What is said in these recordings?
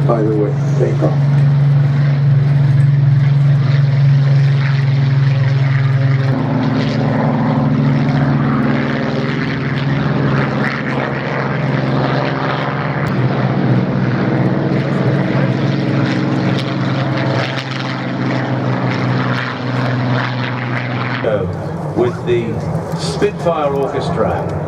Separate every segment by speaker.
Speaker 1: by the way, take off.
Speaker 2: With the Spitfire Orchestra.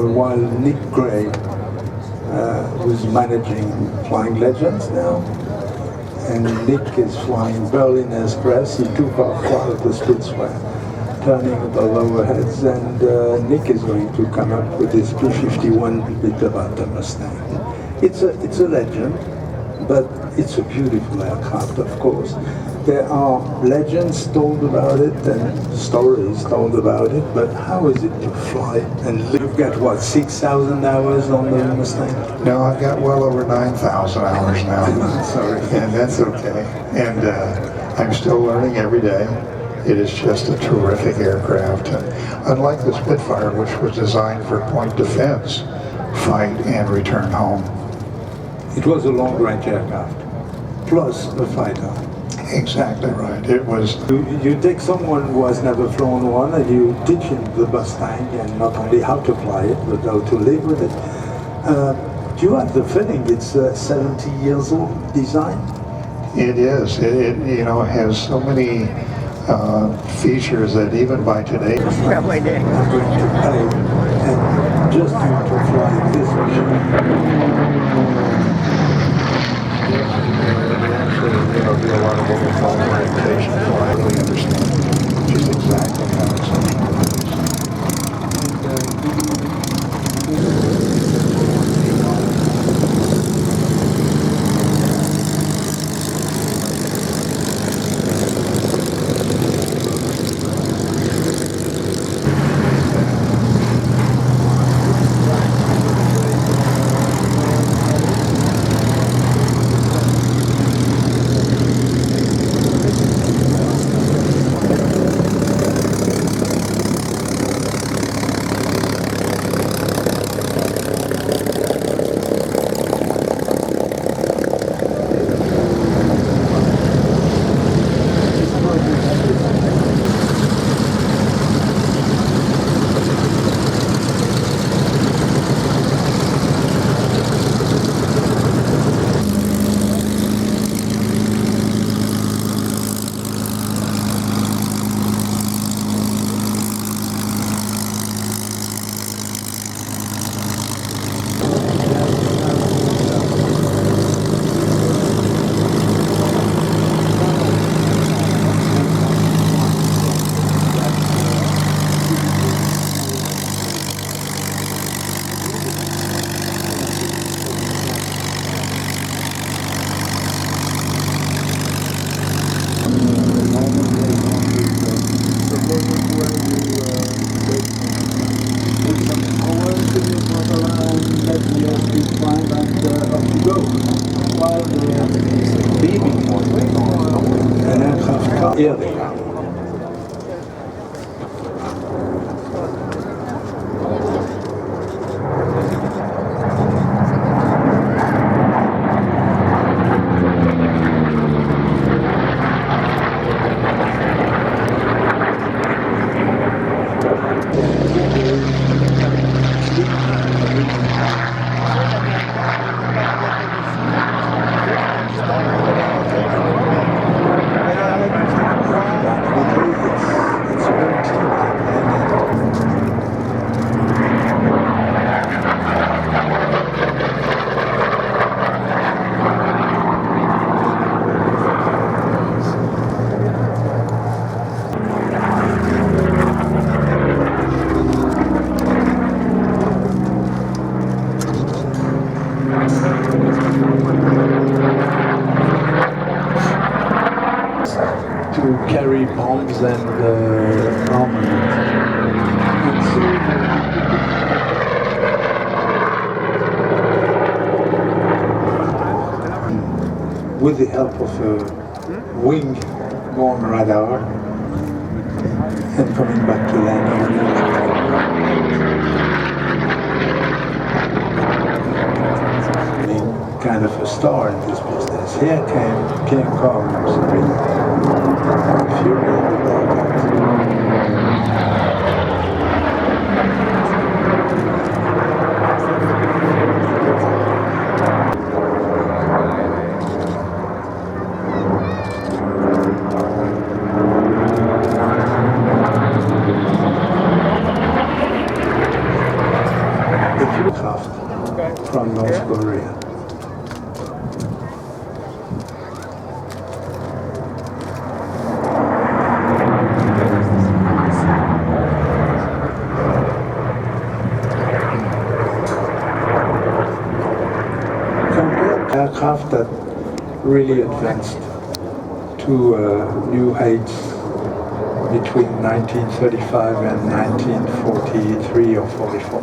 Speaker 1: While Nick Gray, who's managing Flying Legends now, and Nick is flying Berlin Express. He took off while the Spitfire, turning above our heads, and Nick is going to come up with his P-51 bit about the Mustang. It's a legend, but it's a beautiful aircraft, of course. There are legends told about it and stories told about it, but how is it to fly and you've got what, 6,000 hours on the Mustang?
Speaker 3: No, I've got well over 9,000 hours now.
Speaker 1: Sorry.
Speaker 3: And that's okay. And I'm still learning every day. It is just a terrific aircraft. And unlike the Spitfire, which was designed for point defense, fight and return home.
Speaker 1: It was a long-range aircraft, plus a fighter.
Speaker 3: Exactly right. It was.
Speaker 1: You take someone who has never flown one and you teach him the Mustang and not only how to fly it, but how to live with it. Do you have the feeling it's 70 years old design?
Speaker 3: It is. It you know, has so many features that even by today.
Speaker 1: I'm going to pay and just to fly this machine.
Speaker 3: There'll be a lot of what we call orientation, so I really understand just exactly how it's
Speaker 1: to carry bombs and armament. With the help of a wing-borne radar and coming back to land. Kind of a star in this business. Here came King Kong, Fury of the aircraft from North Korea. Aircraft that really advanced to new heights between 1935 and 1943 or 44.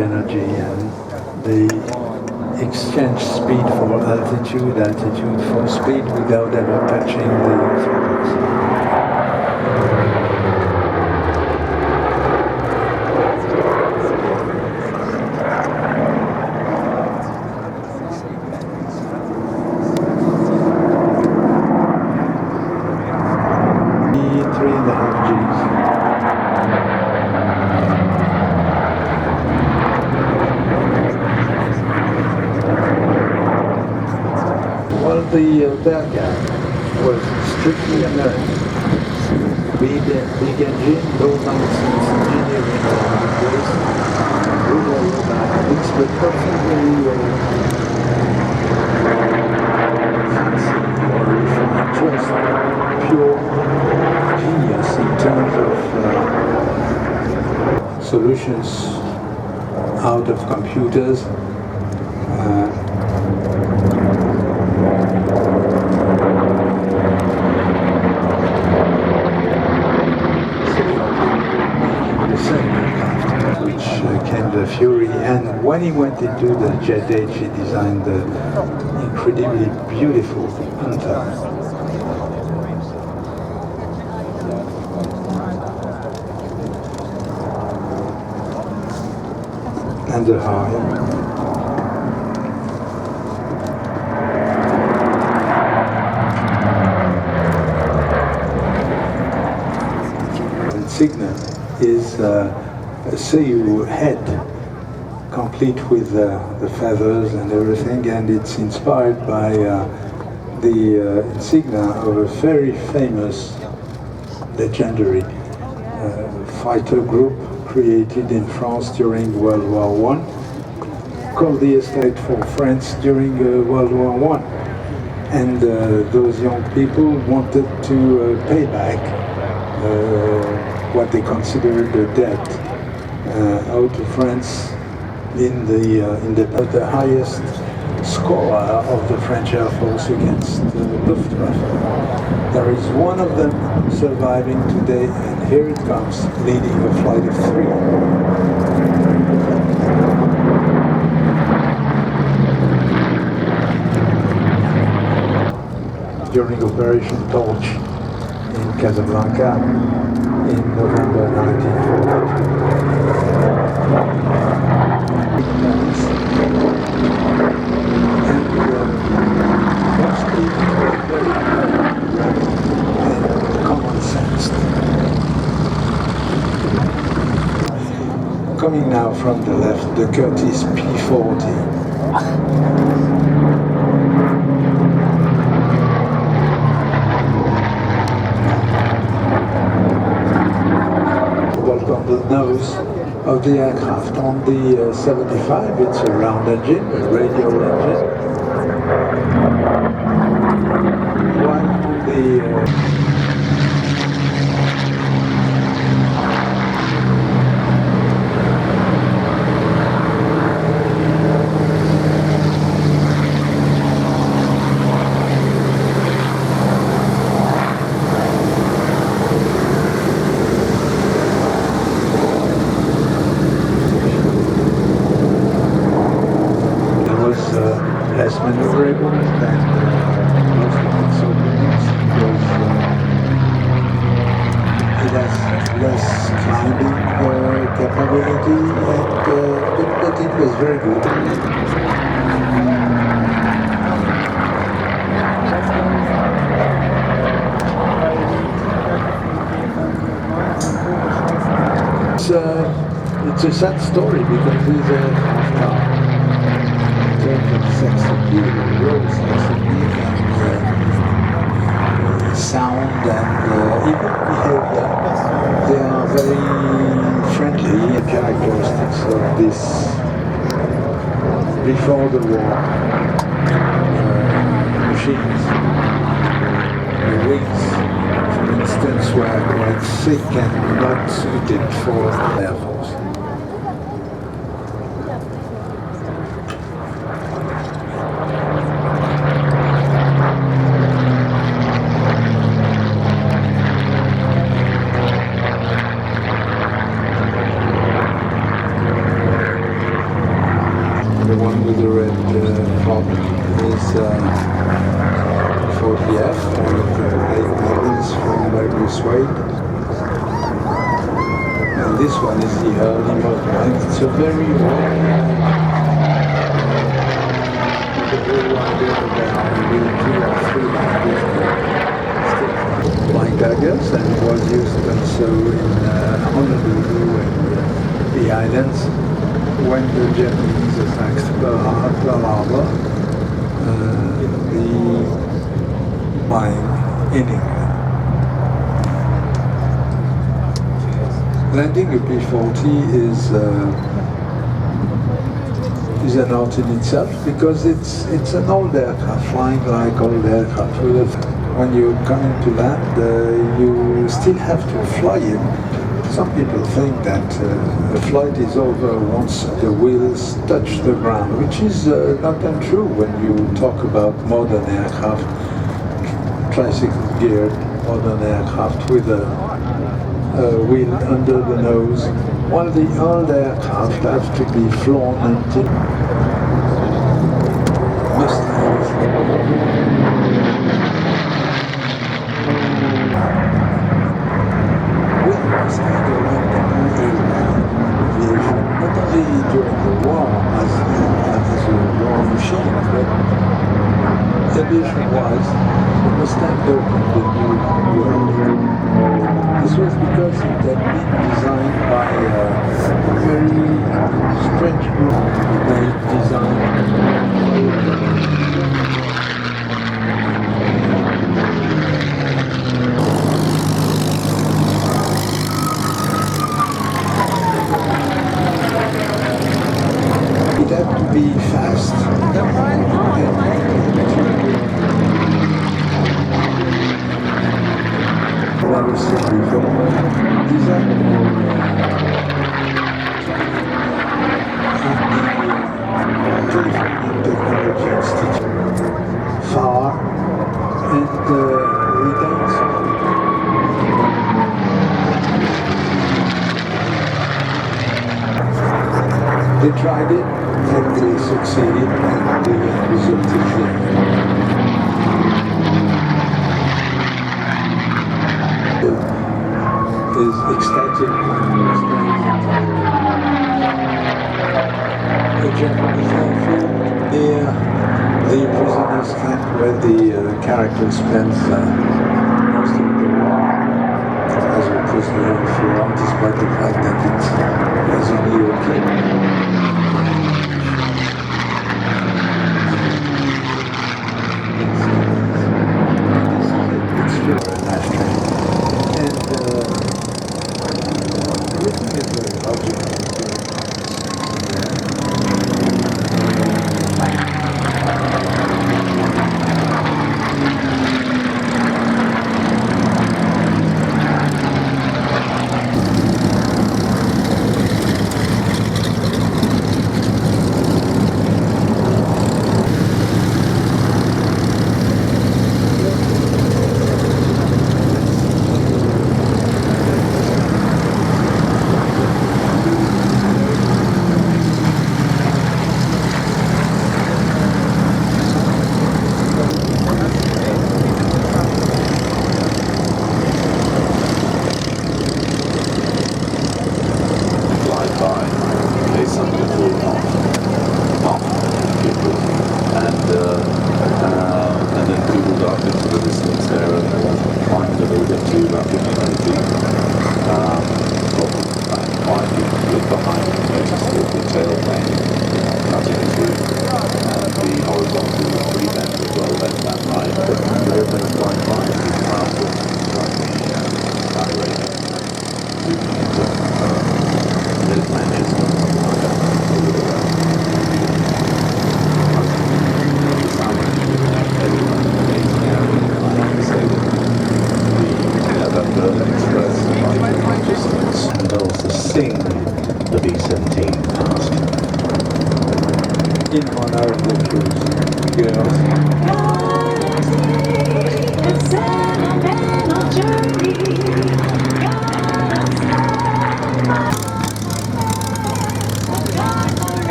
Speaker 1: Energy and the exchange speed for altitude, altitude for speed without ever touching the feathers. Well, the Bearcat was strictly American. Big engine, low maintenance engineering all the place, good aerodynamics, but nothing very fancy or refined, just pure genius in terms of solutions out of computers. Came the Fury, and when he went into the Jet Age, he designed the incredibly beautiful Hunter. And the Harrier. Insignia is a Seiyu head, complete with the feathers and everything, and it's inspired by the insignia of a very famous, legendary fighter group created in France during World War I, called the Estate for France during World War I. And those young people wanted to pay back what they considered a debt out to France in the highest score of the French Air Force against Luftwaffe. There is one of them surviving today, and here it comes, leading a flight of 3. During Operation Torch in Casablanca in November 1942. Mostly very and common sense. Coming now from the left, the Curtiss P-40. On the nose of the aircraft. On the 75, it's a round engine, a radial engine. While on the less maneuverable than most of its openings because it has less climbing capability, and, but it was very good. It's a sad story because these aircraft are sex appeal, road sex appeal, and sound and even behavior. They are very friendly characteristics of this before the war machines. The wings, for instance, were quite thick and not suited for Air Force. 40F, one of the late models from various weight. And this one is the early model, and it's a very flying daggers, and it was used also in Honolulu and the islands when the Japanese attacked Pearl Harbor. The flying in England. Landing a P-40 is an art in itself because it's an old aircraft, flying like old aircraft. When you come to land, you still have to fly it. Some people think that the flight is over once the wheels touch the ground, which is not untrue when you talk about modern aircraft, tricycle geared modern aircraft with a wheel under the nose, while the old aircraft have to be flown until Mustangs. Not only during the war as a war machine, but aviation-wise, the Mustang opened the new world. This was because it had been designed by a very strange group. They designed it had to be fast. Never seen before. Designed at the California Technology Institute, far, and retained some. They tried it and they succeeded, and the result is there. Is ecstatic the Japanese airfield near the prisoners' camp where the character spends most of the war as a prisoner of war, despite the fact that it was only a kid. It's still a nice train. And everything is very logical.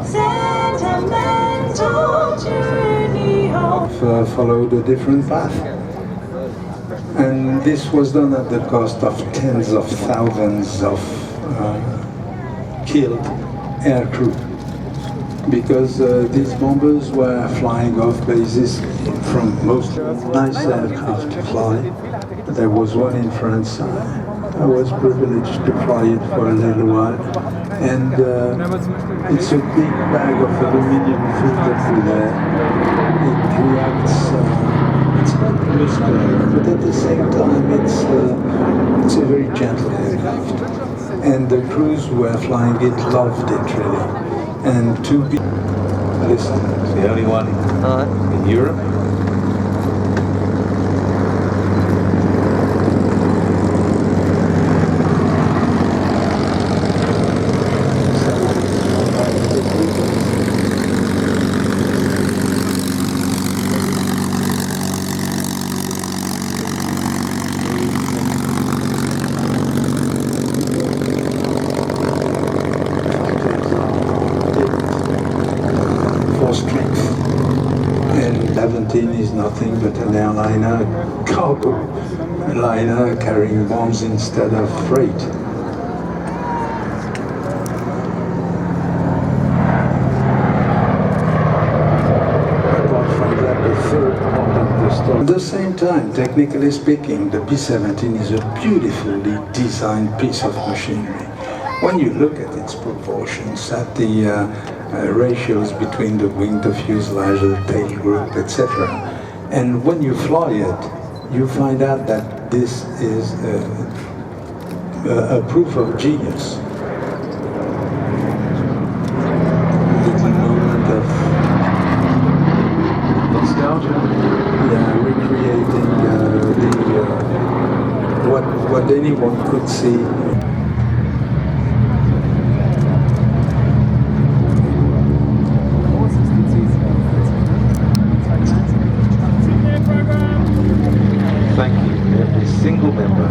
Speaker 4: sentimental journey home.
Speaker 1: Followed a different path. And this was done at the cost of tens of thousands of killed aircrew, because these bombers were flying off bases from most nice aircraft to fly. There was one in France. I was privileged to fly it for a little while, and it's a big bag of aluminum filled up with air. It reacts. It's not muscular, but at the same time, it's a very gentle aircraft. And the crews who were flying it loved it really. And to be, listen,
Speaker 2: It's the only one in Europe.
Speaker 1: for strength. And 17 is nothing but an airliner, cargo liner carrying bombs instead of freight. Apart from that, the third part of the story. At the same time, technically speaking, the B-17 is a beautifully designed piece of machinery. When you look at its proportions, at the ratios between the wing, the fuselage, the tail group, etc., and when you fly it, you find out that this is a proof of genius. Little moment of
Speaker 2: Nostalgia.
Speaker 1: recreating what anyone could see.
Speaker 2: Thank you, every single member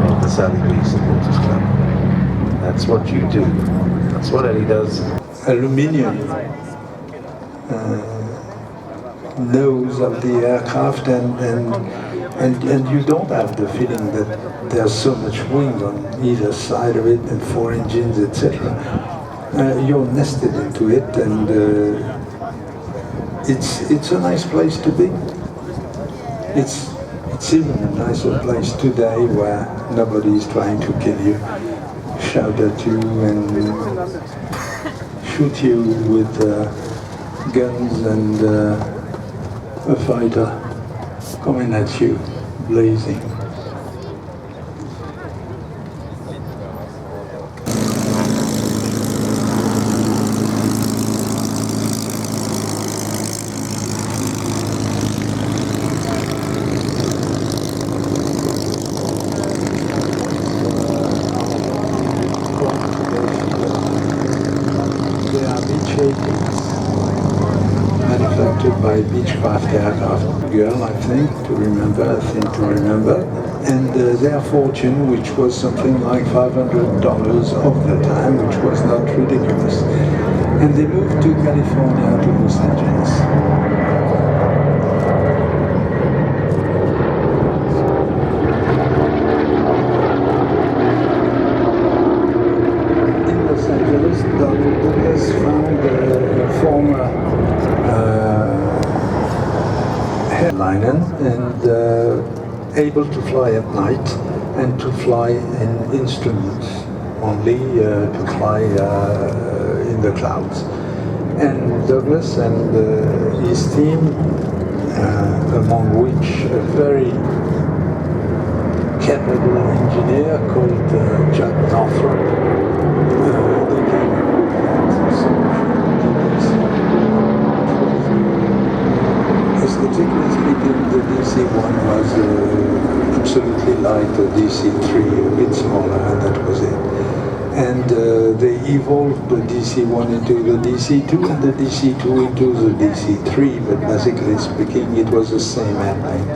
Speaker 2: of the Sally B Supporters Club. That's what you do. That's what Eddie does.
Speaker 1: Aluminium nose of the aircraft, and you don't have the feeling that there's so much wing on either side of it and four engines, etc. You're nested into it, and it's a nice place to be. It's even a nicer place today where nobody is trying to kill you, shout at you, and shoot you with guns and a fighter coming at you, blazing. They are beach 80s, manufactured by Beechcraft Aircraft Girl, I think to remember. And their fortune, which was something like $500 of the time, which was not ridiculous. And they moved to California, to Los Angeles. Douglas found a former headliner and able to fly at night and to fly in instruments, only to fly in the clouds. And Douglas and his team, among which a very capable engineer called Jack Duxford, aesthetically speaking, the DC-1 was absolutely like the DC-3, a bit smaller, and that was it. And they evolved the DC-1 into the DC-2 and the DC-2 into the DC-3, but basically speaking, it was the same airplane.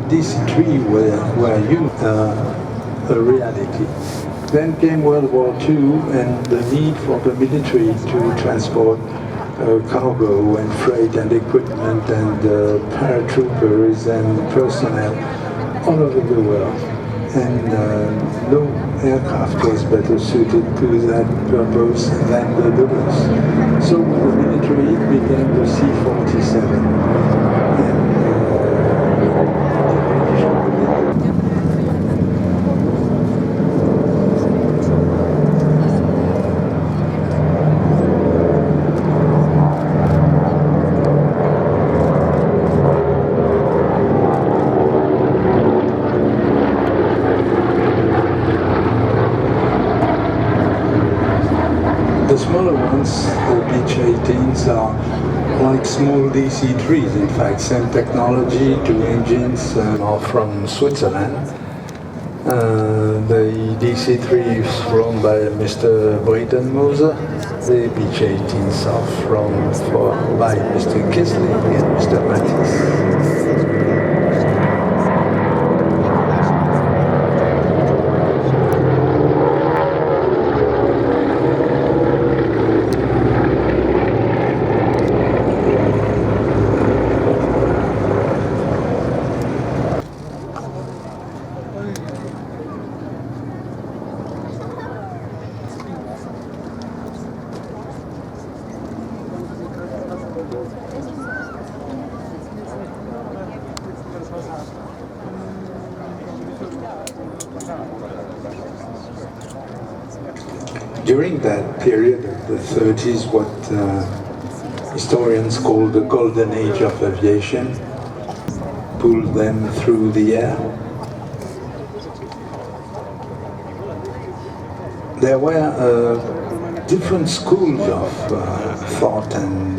Speaker 1: DC-3 were used, a reality. Then came World War II and the need for the military to transport cargo and freight and equipment and paratroopers and personnel all over the world. And no aircraft was better suited to that purpose than the Douglas. So with the military it became the C-47. The smaller ones, the Beech-18s, are like small DC-3s, in fact, same technology, two engines, are from Switzerland. The DC-3 is flown by Mr. Breitenmoser. The Beech-18s are by Mr. Kisling and Mr. Mattis. During that period of the 30s, what historians call the golden age of aviation, pulled them through the air. There were different schools of thought and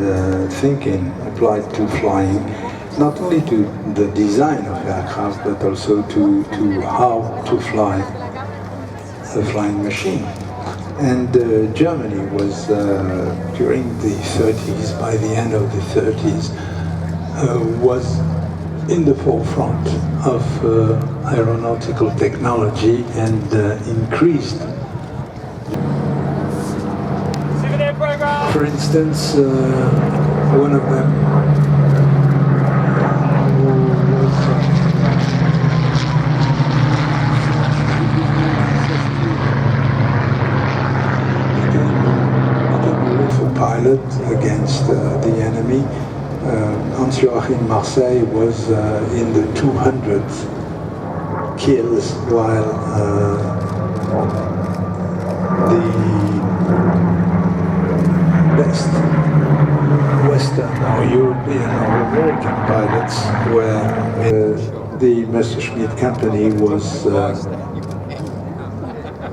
Speaker 1: thinking applied to flying, not only to the design of aircraft, but also to how to fly a flying machine. And Germany was, during the 30s, by the end of the 30s, was in the forefront of aeronautical technology and increased. For instance, one of them pilot against the enemy. Hans-Joachim Marseille was in the 200th kills, while the best Western or European or American pilots were the Messerschmitt company was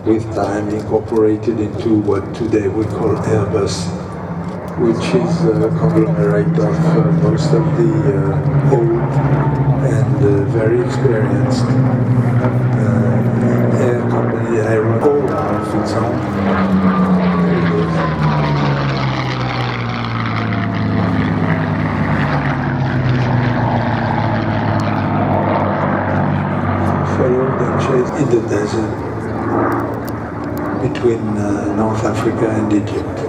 Speaker 1: with time incorporated into what today we call Airbus, which is a conglomerate of most of the old and very experienced air company, all of its own. Followed and chased in the desert between North Africa and Egypt.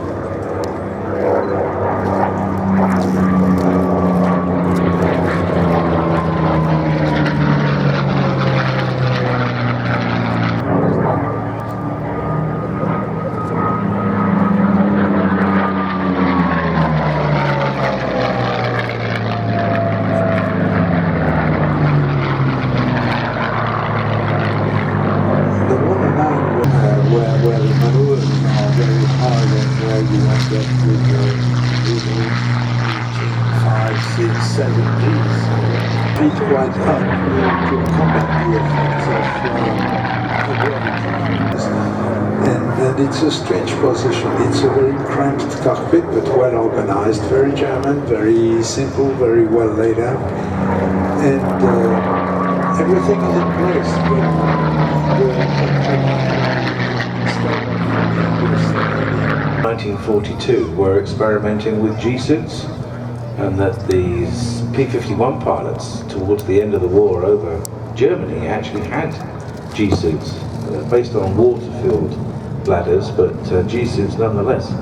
Speaker 1: Where the maneuvers are very hard and where you end up with 5, 6, 7 Gs. Feet quite up to combat the effects of gravity. And it's a strange position. It's a very cramped cockpit, but well organized, very German, very simple, very well laid out. And everything is in place.
Speaker 2: In 1942, we're experimenting with G-suits, and that these P-51 pilots, towards the end of the war over Germany, actually had G-suits based on water-filled bladders, but G-suits nonetheless.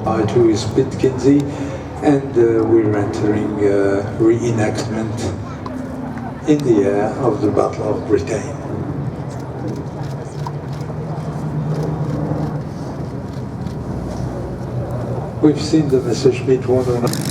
Speaker 1: To Spitkinsey, and we're entering reenactment in the air of the Battle of Britain. We've seen the Messerschmitt 109.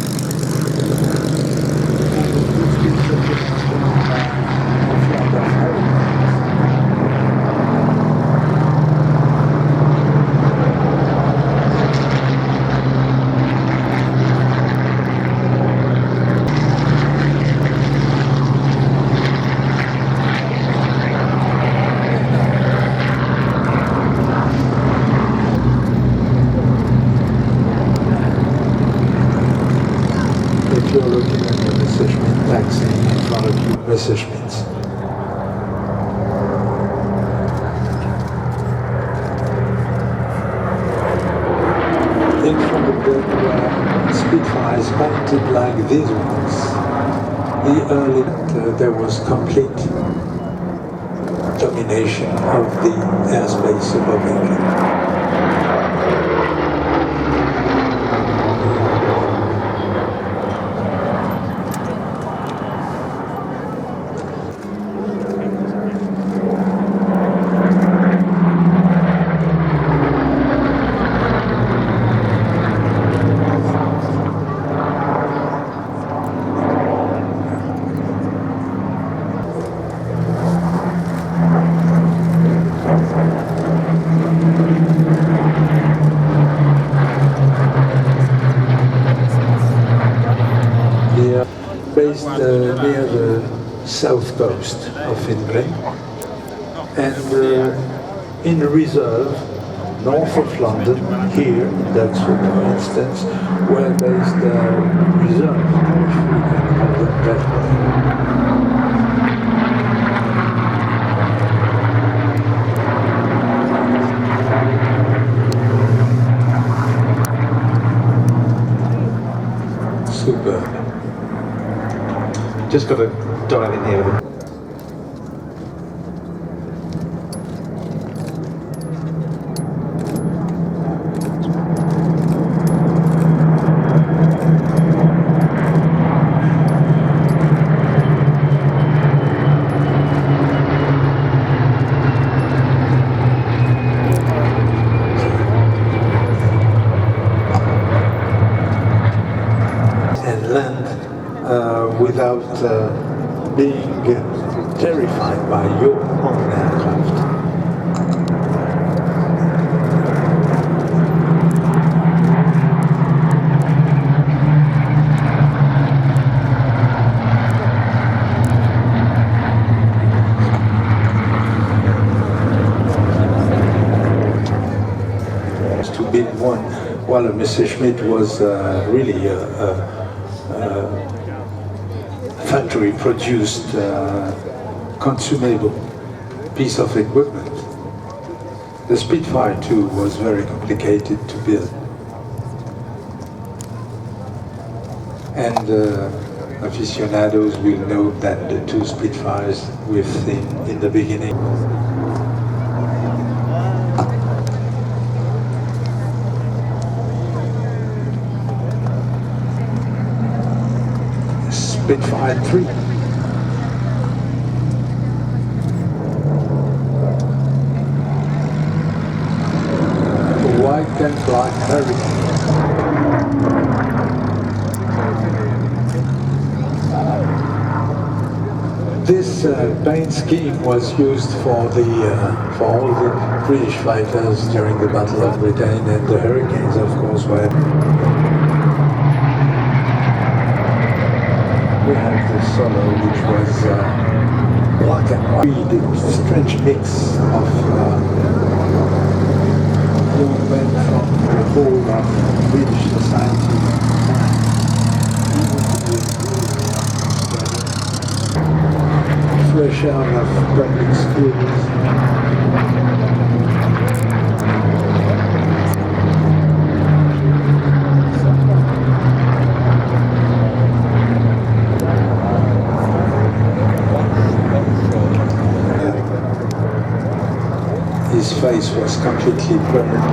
Speaker 1: You're looking at the Messerschmitt taxi in front of you, Messerschmitts. In front of them were Spitfires painted like these ones. The early, there was complete domination of the airspace above England. Based near the south coast of England, and in reserve north of London, here in Duxford for instance, were based reserve, if we can call them that way. Superb.
Speaker 2: Just got to dive in here with
Speaker 1: and land without being terrified by your own aircraft. To build one, while a Messerschmitt was really factory-produced, consumable piece of equipment. The Spitfire too was very complicated to build. And aficionados will know that the two Spitfires we've seen in the beginning. Spitfire 3. White and black Hurricane. This paint scheme was used for all the British fighters during the Battle of Britain, and the Hurricanes, of course, were. We have the Solo, which was black and white. A strange mix of young men from the whole of British society. Fresh out of public schools. face was completely burned.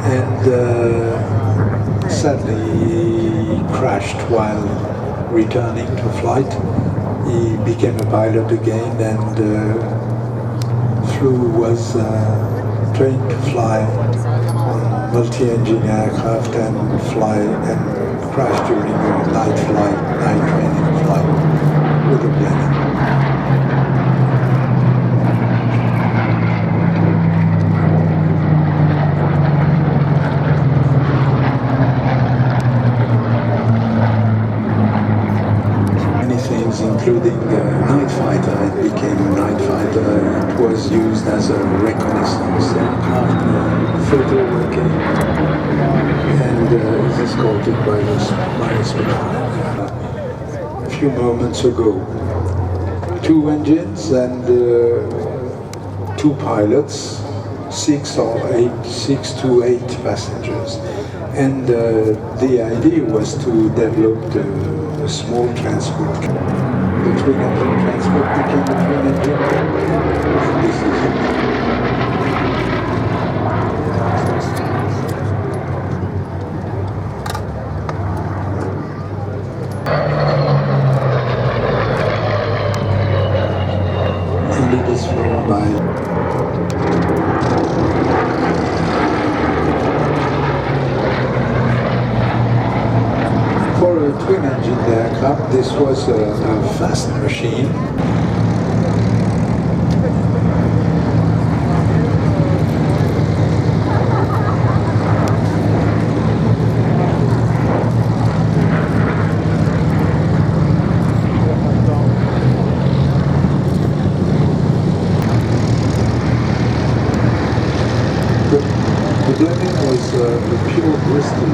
Speaker 1: And sadly he crashed while returning to flight. He became a pilot again and was trained to fly on multi-engine aircraft and fly and crash during a night training flight with a plane. Including a night fighter. It became a night fighter. It was used as a reconnaissance aircraft, photo working, and is escorted by a spacecraft. A few moments ago, 2 engines and 2 pilots, 6 to 8 passengers. And the idea was to develop a small transport. The twin-engine transport became a twin-engine. This is it. And it is flown by twin-engine aircraft. This was a fast machine. The blending was the pure Bristol.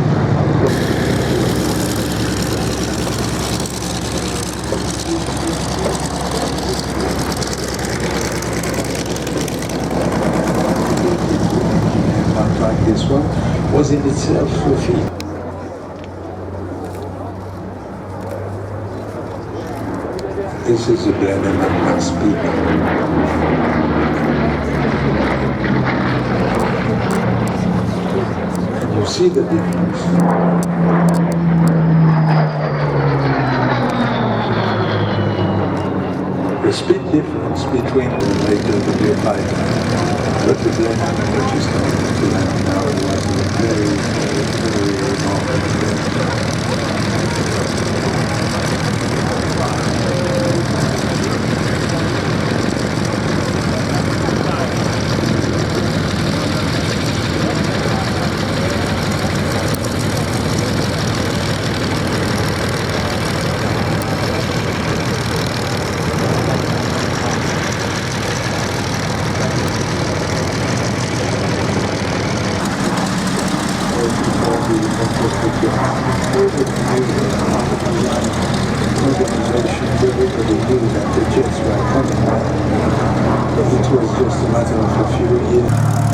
Speaker 1: Like this one was in itself a feat. This is a blending at max speed. And you see the difference. The speed difference between the real fighter. But the blending which is coming to land now was very remarkable. Everybody knew that the jets were coming, but it was just a matter of a few years.